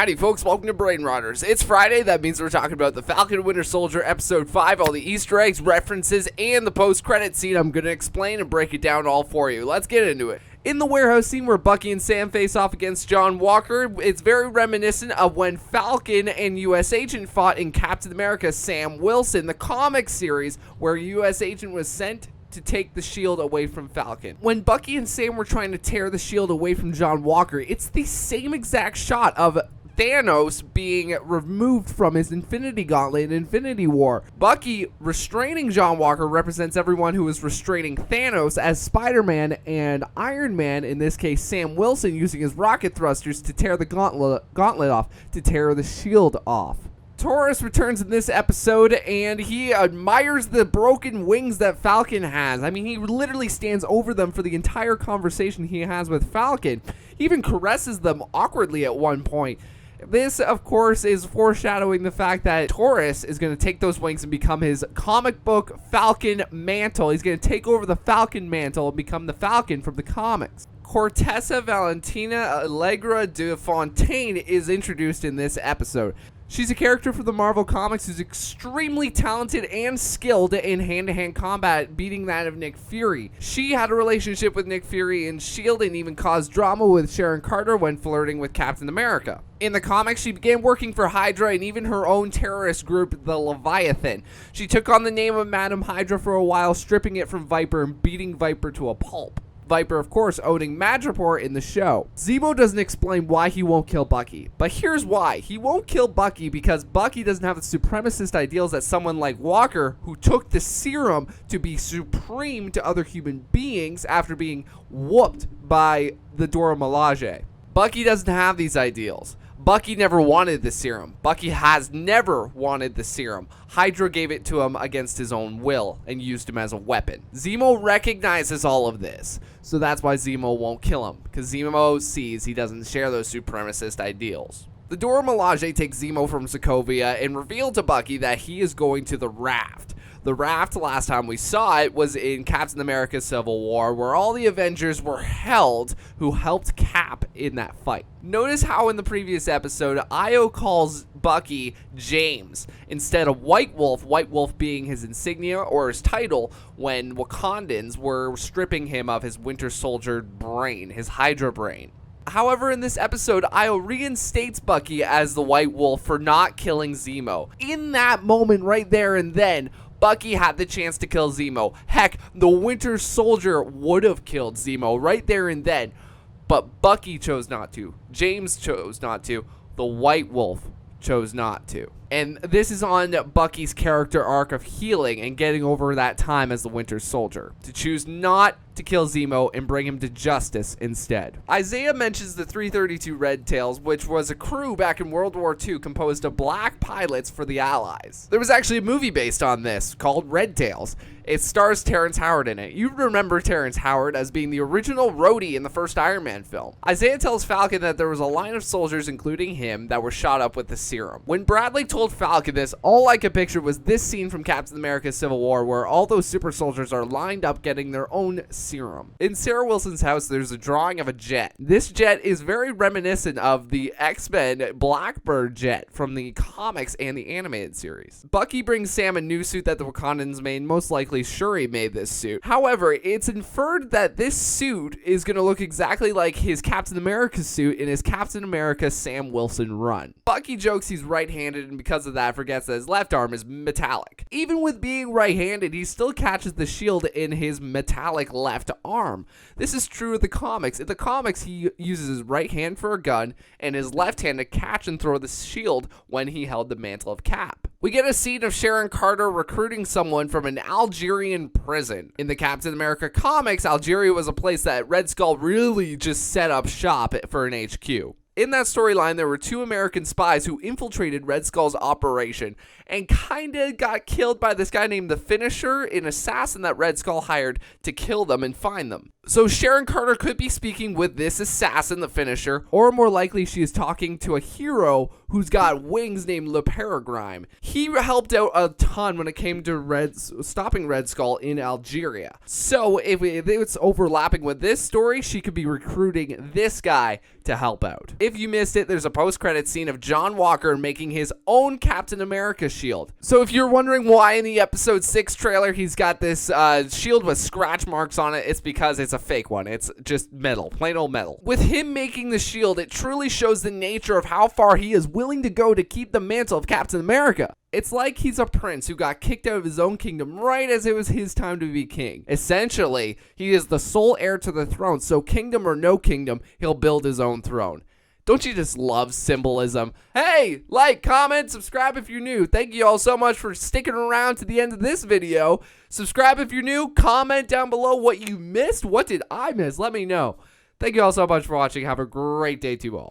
Howdy folks, welcome to Brain Rotters. It's Friday, that means we're talking about the Falcon and Winter Soldier Episode 5, all the Easter eggs, references, and the post-credit scene. I'm going to explain and break it down all for you. Let's get into it. In the warehouse scene where Bucky and Sam face off against John Walker, it's very reminiscent of when Falcon and U.S. Agent fought in Captain America Sam Wilson, the comic series where U.S. Agent was sent to take the shield away from Falcon. When Bucky and Sam were trying to tear the shield away from John Walker, it's the same exact shot of Thanos being removed from his Infinity Gauntlet in Infinity War. Bucky restraining John Walker represents everyone who is restraining Thanos, as Spider-Man and Iron Man, in this case Sam Wilson, using his rocket thrusters to tear the gauntlet off, to tear the shield off. Torres returns in this episode, and he admires the broken wings that Falcon has. I mean, he literally stands over them for the entire conversation he has with Falcon. He even caresses them awkwardly at one point. This, of course, is foreshadowing the fact that Torres is going to take those wings and become his comic book Falcon mantle. He's going to take over the Falcon mantle and become the Falcon from the comics. Cortessa Valentina De Fontaine is introduced in this episode. She's a character for the Marvel Comics who's extremely talented and skilled in hand-to-hand combat, beating that of Nick Fury. She had a relationship with Nick Fury in S.H.I.E.L.D. and even caused drama with Sharon Carter when flirting with Captain America. In the comics, she began working for Hydra and even her own terrorist group, the Leviathan. She took on the name of Madam Hydra for a while, stripping it from Viper and beating Viper to a pulp. Viper, of course, owning Madripoor in the show. Zemo doesn't explain why he won't kill Bucky, but here's why. He won't kill Bucky because Bucky doesn't have the supremacist ideals that someone like Walker, who took the serum to be supreme to other human beings after being whooped by the Dora Milaje. Bucky doesn't have these ideals. Bucky never wanted the serum. Bucky has never wanted the serum. Hydra gave it to him against his own will and used him as a weapon. Zemo recognizes all of this, so that's why Zemo won't kill him, because Zemo sees he doesn't share those supremacist ideals. The Dora Milaje takes Zemo from Sokovia and revealed to Bucky that he is going to the Raft. The Raft, last time we saw it, was in Captain America Civil War, where all the Avengers were held who helped Cap in that fight. Notice how in the previous episode, Io calls Bucky James instead of White Wolf being his insignia or his title when Wakandans were stripping him of his Winter Soldier brain, his Hydra brain. However, in this episode, Io reinstates Bucky as the White Wolf for not killing Zemo. In that moment right there and then, Bucky had the chance to kill Zemo. Heck, the Winter Soldier would have killed Zemo right there and then. But Bucky chose not to. James chose not to. The White Wolf chose not to. And this is on Bucky's character arc of healing and getting over that time as the Winter Soldier, to choose not to kill Zemo and bring him to justice instead. Isaiah mentions the 332 Red Tails, which was a crew back in World War II composed of black pilots for the Allies. There was actually a movie based on this called Red Tails. It stars Terrence Howard in it. You remember Terrence Howard as being the original Rhodey in the first Iron Man film. Isaiah tells Falcon that there was a line of soldiers, including him, that were shot up with the serum. When Bradley told Falcon this, all I could picture was this scene from Captain America Civil War where all those super soldiers are lined up getting their own serum. In Sarah Wilson's house, there's a drawing of a jet. This jet is very reminiscent of the X-Men Blackbird jet from the comics and the animated series. Bucky brings Sam a new suit that the Wakandans made, most likely Shuri made this suit. However, it's inferred that this suit is going to look exactly like his Captain America suit in his Captain America Sam Wilson run. Bucky jokes he's right-handed and because of that forgets that his left arm is metallic. Even with being right-handed, he still catches the shield in his metallic left arm. This is true of the comics. In the comics, he uses his right hand for a gun and his left hand to catch and throw the shield when he held the mantle of Cap. We get a scene of Sharon Carter recruiting someone from an Algerian prison. In the Captain America comics, Algeria was a place that Red Skull really just set up shop for an HQ. In that storyline, there were two American spies who infiltrated Red Skull's operation and kinda got killed by this guy named the Finisher, an assassin that Red Skull hired to kill them and find them. So Sharon Carter could be speaking with this assassin, the Finisher, or more likely she is talking to a hero who's got wings named Le Peregrine. He helped out a ton when it came to stopping Red Skull in Algeria. So if it's overlapping with this story, she could be recruiting this guy to help out. If if you missed it, there's a post-credit scene of John Walker making his own Captain America shield. So if you're wondering why in the episode 6 trailer he's got this shield with scratch marks on it, it's because it's a fake one. It's just metal, plain old metal. With him making the shield, it truly shows the nature of how far he is willing to go to keep the mantle of Captain America. It's like he's a prince who got kicked out of his own kingdom right as it was his time to be king. Essentially, he is the sole heir to the throne, so kingdom or no kingdom, he'll build his own throne. Don't you just love symbolism? Hey, like, comment, subscribe if you're new. Thank you all so much for sticking around to the end of this video. Subscribe if you're new. Comment down below what you missed. What did I miss? Let me know. Thank you all so much for watching. Have a great day to you all.